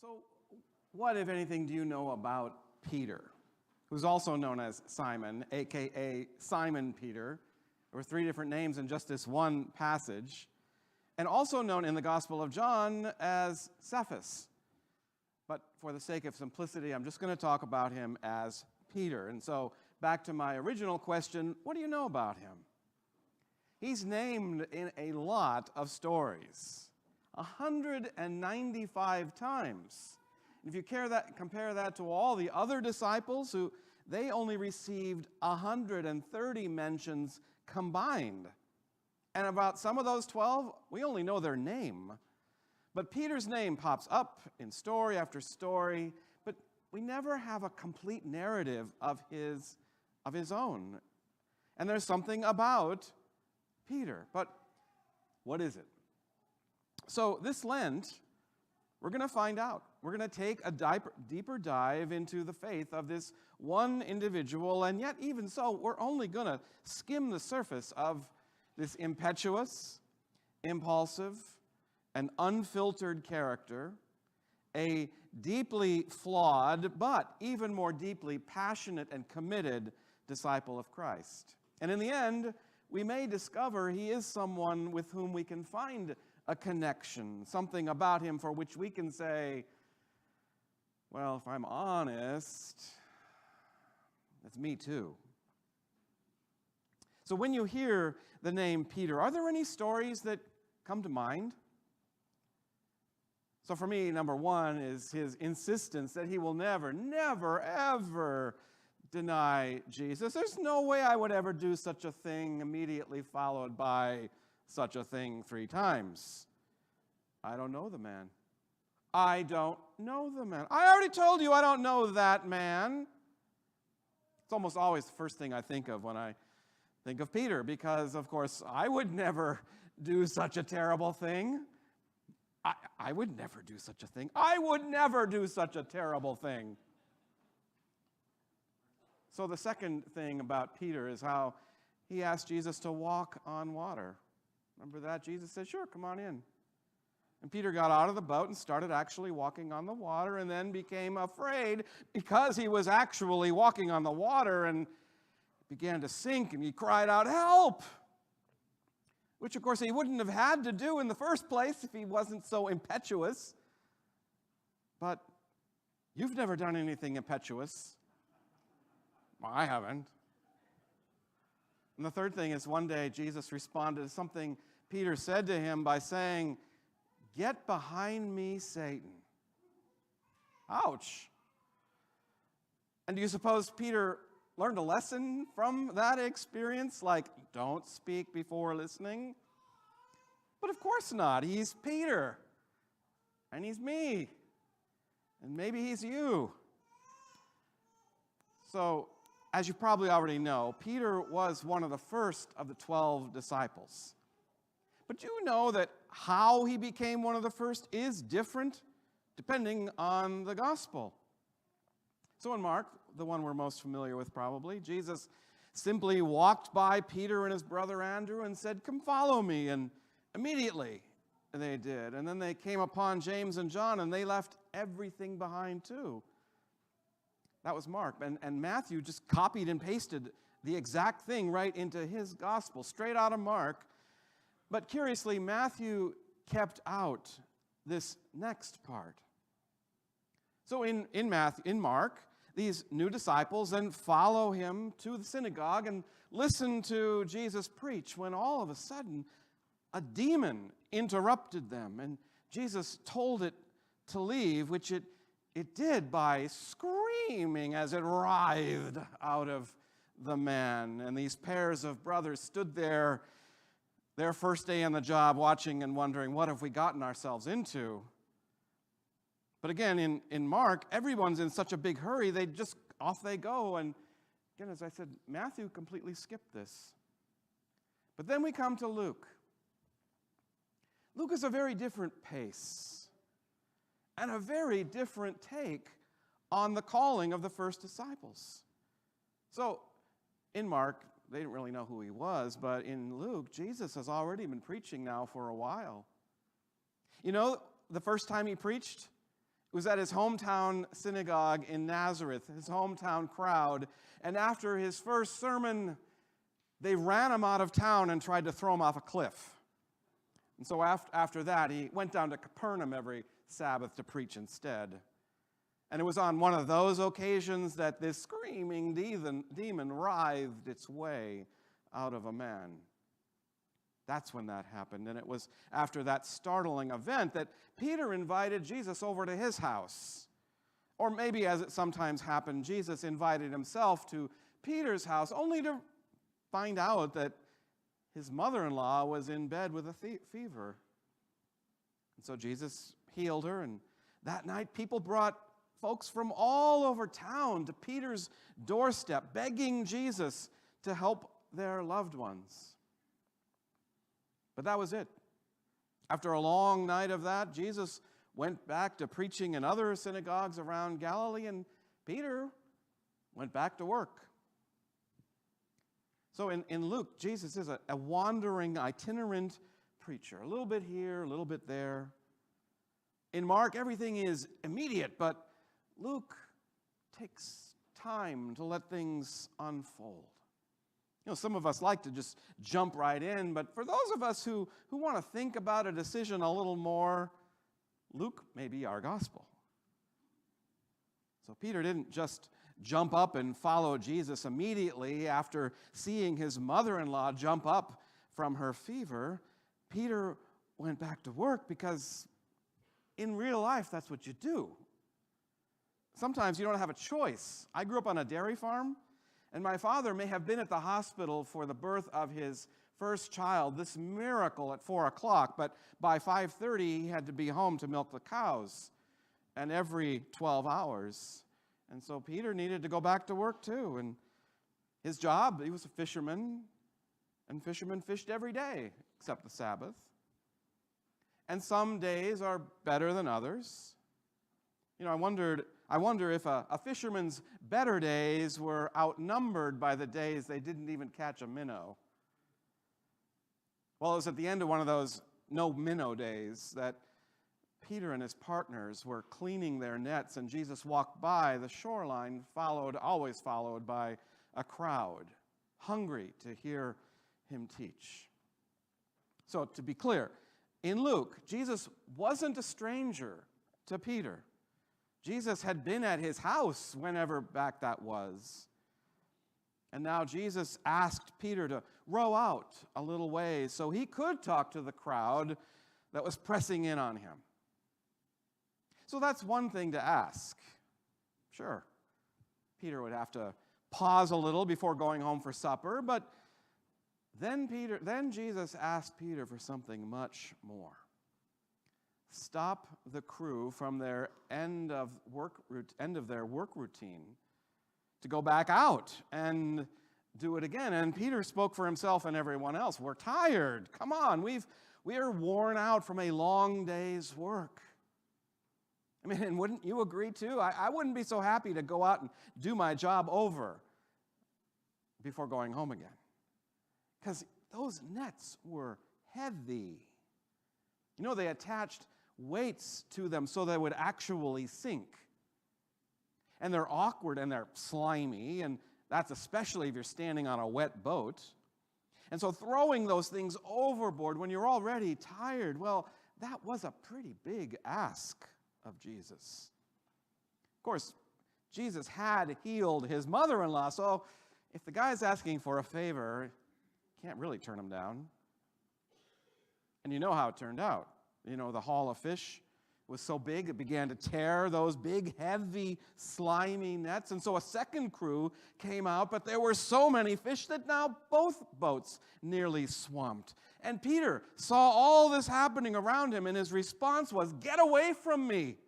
So, what, if anything, do you know about Peter, who's also known as Simon, a.k.a. Simon Peter? There were three different names in just this one passage, and also known in the Gospel of John as Cephas. But for the sake of simplicity, I'm just going to talk about him as Peter. And so, back to my original question, what do you know about him? He's named in a lot of stories, 195 times. If you compare that to all the other disciples, who they only received 130 mentions combined. And about some of those 12, we only know their name. But Peter's name pops up in story after story, but we never have a complete narrative of his own. And there's something about Peter, but what is it? So this Lent, we're going to find out. We're going to take a deeper dive into the faith of this one individual, and yet even so, we're only going to skim the surface of this impetuous, impulsive, and unfiltered character, a deeply flawed, but even more deeply passionate and committed disciple of Christ. And in the end, we may discover he is someone with whom we can find a connection, something about him for which we can say, well, if I'm honest, that's me too. So when you hear the name Peter, are there any stories that come to mind? So for me, number one is his insistence that he will never, ever deny Jesus. There's no way I would ever do such a thing, immediately followed by such a thing 3 times. I don't know the man. I don't know the man. I already told you I don't know that man. It's almost always the first thing I think of when I think of Peter, because, of course, I would never do such a terrible thing. I would never do such a thing. I would never do such a terrible thing. So the second thing about Peter is how he asked Jesus to walk on water. Remember that? Jesus said, sure, come on in. And Peter got out of the boat and started actually walking on the water, and then became afraid because he was actually walking on the water and began to sink, and he cried out, help! Which, of course, he wouldn't have had to do in the first place if he wasn't so impetuous. But you've never done anything impetuous. Well, I haven't. And the third thing is, one day Jesus responded to something Peter said to him by saying, get behind me, Satan. Ouch. And do you suppose Peter learned a lesson from that experience? Like, don't speak before listening? But of course not. He's Peter. And he's me. And maybe he's you. So, as you probably already know, Peter was one of the first of the 12 disciples. But you know that how he became one of the first is different depending on the gospel. So in Mark, the one we're most familiar with probably, Jesus simply walked by Peter and his brother Andrew and said, come follow me. And immediately they did. And then they came upon James and John, and they left everything behind too. That was Mark. And Matthew just copied and pasted the exact thing right into his gospel, straight out of Mark. But curiously, Matthew kept out this next part. So in Mark, these new disciples then follow him to the synagogue and listen to Jesus preach, when all of a sudden a demon interrupted them, and Jesus told it to leave, which it did by screaming as it writhed out of the man. And these pairs of brothers stood there, their first day on the job, watching and wondering, what have we gotten ourselves into? But again, in Mark, everyone's in such a big hurry, off they go. And again, as I said, Matthew completely skipped this. But then we come to Luke. Luke is a very different pace and a very different take on the calling of the first disciples. So in Mark, they didn't really know who he was, but in Luke, Jesus has already been preaching now for a while. You know, the first time he preached, It was at his hometown synagogue in Nazareth, his hometown crowd. And after his first sermon, they ran him out of town and tried to throw him off a cliff. And so after that, he went down to Capernaum every Sabbath to preach instead. And it was on one of those occasions that this screaming demon writhed its way out of a man. That's when that happened. And it was after that startling event that Peter invited Jesus over to his house. Or maybe, as it sometimes happened, Jesus invited himself to Peter's house, only to find out that his mother-in-law was in bed with a fever. And so Jesus healed her, and that night people brought folks from all over town to Peter's doorstep, begging Jesus to help their loved ones. But that was it. After a long night of that, Jesus went back to preaching in other synagogues around Galilee, and Peter went back to work. So in Luke, Jesus is a wandering, itinerant preacher, a little bit here, a little bit there. In Mark, everything is immediate, but Luke takes time to let things unfold. You know, some of us like to just jump right in, but for those of us who want to think about a decision a little more, Luke may be our gospel. So Peter didn't just jump up and follow Jesus immediately after seeing his mother-in-law jump up from her fever. Peter went back to work because in real life, that's what you do. Sometimes you don't have a choice. I grew up on a dairy farm, and my father may have been at the hospital for the birth of his first child, this miracle at 4 o'clock, but by 5:30 he had to be home to milk the cows, and every 12 hours. And so Peter needed to go back to work too, and his job, he was a fisherman, and fishermen fished every day except the Sabbath. And some days are better than others. You know, I wonder if a fisherman's better days were outnumbered by the days they didn't even catch a minnow. Well, it was at the end of one of those no minnow days that Peter and his partners were cleaning their nets, and Jesus walked by the shoreline, always followed by a crowd, hungry to hear him teach. So to be clear, in Luke, Jesus wasn't a stranger to Peter. Jesus had been at his house whenever back that was. And now Jesus asked Peter to row out a little ways so he could talk to the crowd that was pressing in on him. So that's one thing to ask. Sure, Peter would have to pause a little before going home for supper, but then Jesus asked Peter for something much more. Stop the crew from their end of their work routine to go back out and do it again. And Peter spoke for himself and everyone else. We're tired. Come on, we are worn out from a long day's work. I mean, and wouldn't you agree too? I wouldn't be so happy to go out and do my job over before going home again. Because those nets were heavy. You know, they attached weights to them so they would actually sink. And they're awkward and they're slimy, and that's especially if you're standing on a wet boat. And so throwing those things overboard when you're already tired, well, that was a pretty big ask of Jesus. Of course, Jesus had healed his mother-in-law, so if the guy's asking for a favor, you can't really turn him down. And you know how it turned out. You know, the haul of fish was so big it began to tear those big, heavy, slimy nets. And so a second crew came out, but there were so many fish that now both boats nearly swamped. And Peter saw all this happening around him, and his response was, "Get away from me."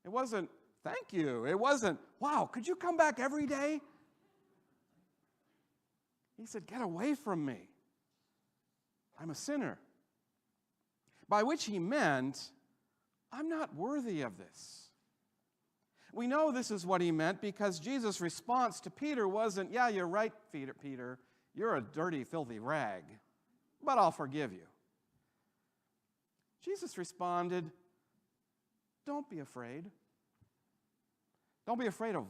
It wasn't, "Thank you." It wasn't, "Wow, could you come back every day?" He said, "Get away from me. I'm a sinner." By which he meant, I'm not worthy of this. We know this is what he meant because Jesus' response to Peter wasn't, "Yeah, you're right, Peter. You're a dirty, filthy rag, but I'll forgive you." Jesus responded, Don't be afraid. Don't be afraid of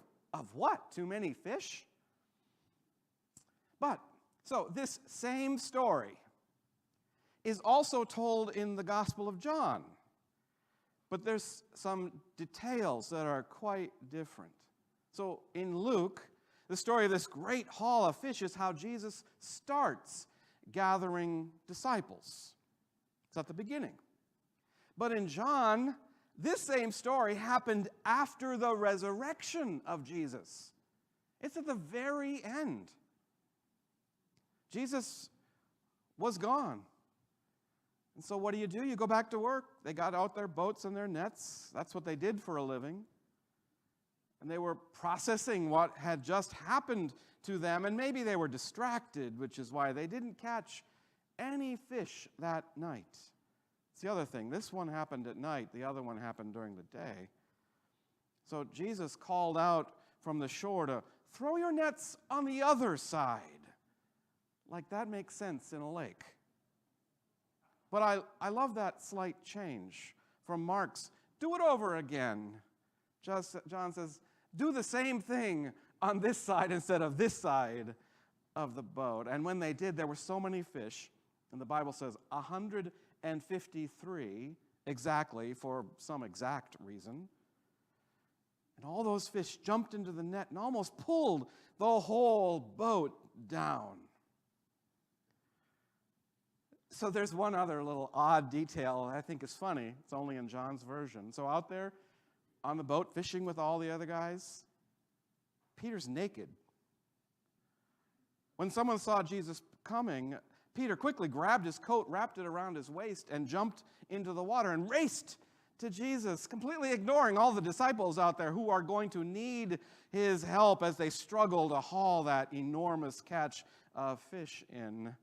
what? Too many fish? So this same story is also told in the Gospel of John. But there's some details that are quite different. So in Luke, the story of this great haul of fish is how Jesus starts gathering disciples. It's at the beginning. But in John, this same story happened after the resurrection of Jesus. It's at the very end. Jesus was gone. And so what do? You go back to work. They got out their boats and their nets. That's what they did for a living. And they were processing what had just happened to them, and maybe they were distracted, which is why they didn't catch any fish that night. It's the other thing. This one happened at night. The other one happened during the day. So Jesus called out from the shore to throw your nets on the other side. Like that makes sense in a lake. But I love that slight change from Mark's, do it over again. John says, do the same thing on this side instead of this side of the boat. And when they did, there were so many fish, and the Bible says 153 exactly for some exact reason. And all those fish jumped into the net and almost pulled the whole boat down. So there's one other little odd detail I think is funny. It's only in John's version. So out there on the boat fishing with all the other guys, Peter's naked. When someone saw Jesus coming, Peter quickly grabbed his coat, wrapped it around his waist, and jumped into the water and raced to Jesus, completely ignoring all the disciples out there who are going to need his help as they struggle to haul that enormous catch of fish in.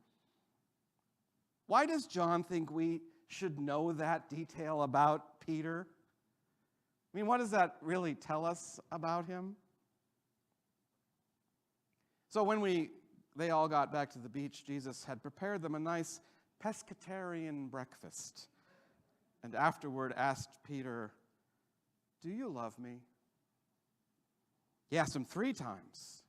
Why does John think we should know that detail about Peter? I mean, what does that really tell us about him? So when they all got back to the beach, Jesus had prepared them a nice pescatarian breakfast, and afterward asked Peter, "Do you love me?" He asked him 3 times,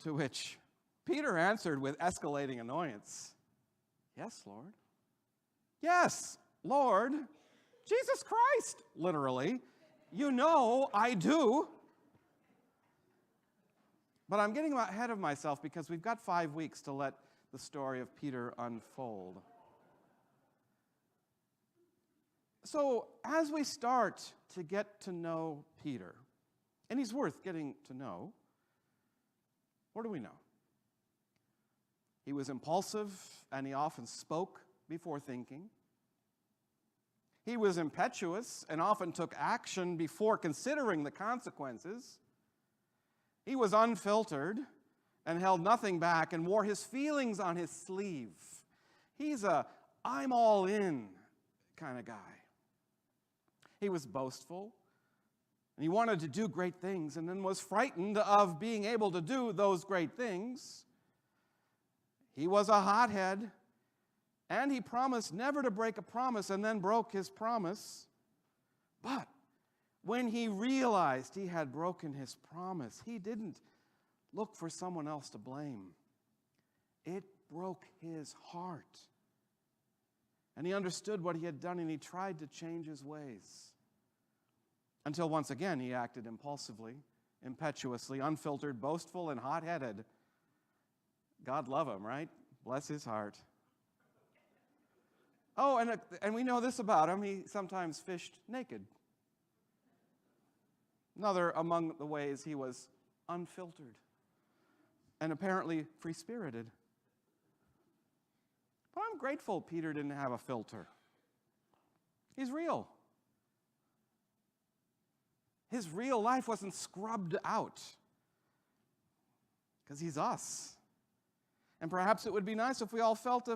to which Peter answered with escalating annoyance, "Yes, Lord." "Yes, Lord, Jesus Christ," literally. "You know I do." But I'm getting ahead of myself because we've got 5 weeks to let the story of Peter unfold. So as we start to get to know Peter, and he's worth getting to know, what do we know? He was impulsive, and he often spoke before thinking. He was impetuous and often took action before considering the consequences. He was unfiltered and held nothing back and wore his feelings on his sleeve. He's a I'm all in kind of guy. He was boastful, and he wanted to do great things and then was frightened of being able to do those great things. He was a hothead, and he promised never to break a promise and then broke his promise. But when he realized he had broken his promise, he didn't look for someone else to blame. It broke his heart. And he understood what he had done, and he tried to change his ways. Until once again he acted impulsively, impetuously, unfiltered, boastful, and hot-headed. God love him, right? Bless his heart. Oh, and we know this about him. He sometimes fished naked. Another among the ways he was unfiltered and apparently free-spirited. But I'm grateful Peter didn't have a filter. He's real. His real life wasn't scrubbed out because he's us. And perhaps it would be nice if we all felt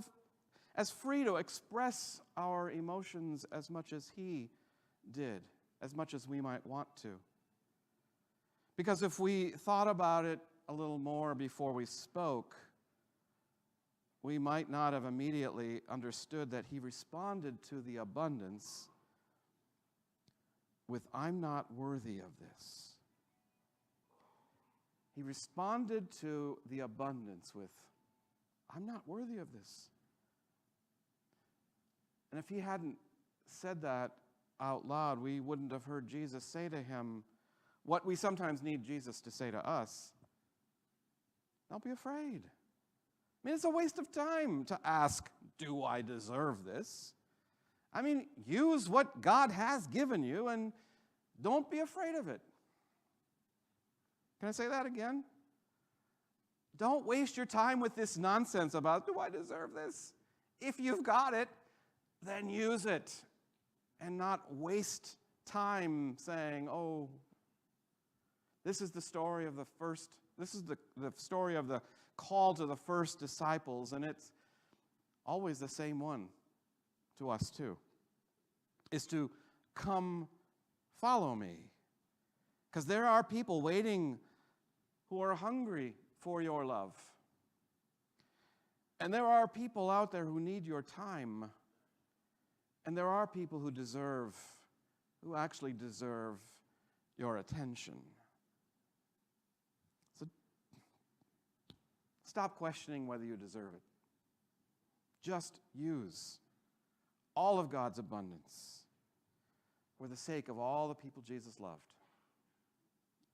as free to express our emotions as much as he did, as much as we might want to. Because if we thought about it a little more before we spoke, we might not have immediately understood that he responded to the abundance with, "I'm not worthy of this." He responded to the abundance with, "I'm not worthy of this." And if he hadn't said that out loud, we wouldn't have heard Jesus say to him what we sometimes need Jesus to say to us: "Don't be afraid." I mean, it's a waste of time to ask, "Do I deserve this?" I mean, use what God has given you and don't be afraid of it. Can I say that again? Don't waste your time with this nonsense about, "Do I deserve this?" If you've got it, then use it, and not waste time saying, "Oh, this is the story of the first, this is the story of the call to the first disciples," and it's always the same one to us too, is to come follow me. Because there are people waiting who are hungry for your love. And there are people out there who need your time. And there are people who actually deserve your attention. So stop questioning whether you deserve it. Just use all of God's abundance for the sake of all the people Jesus loved.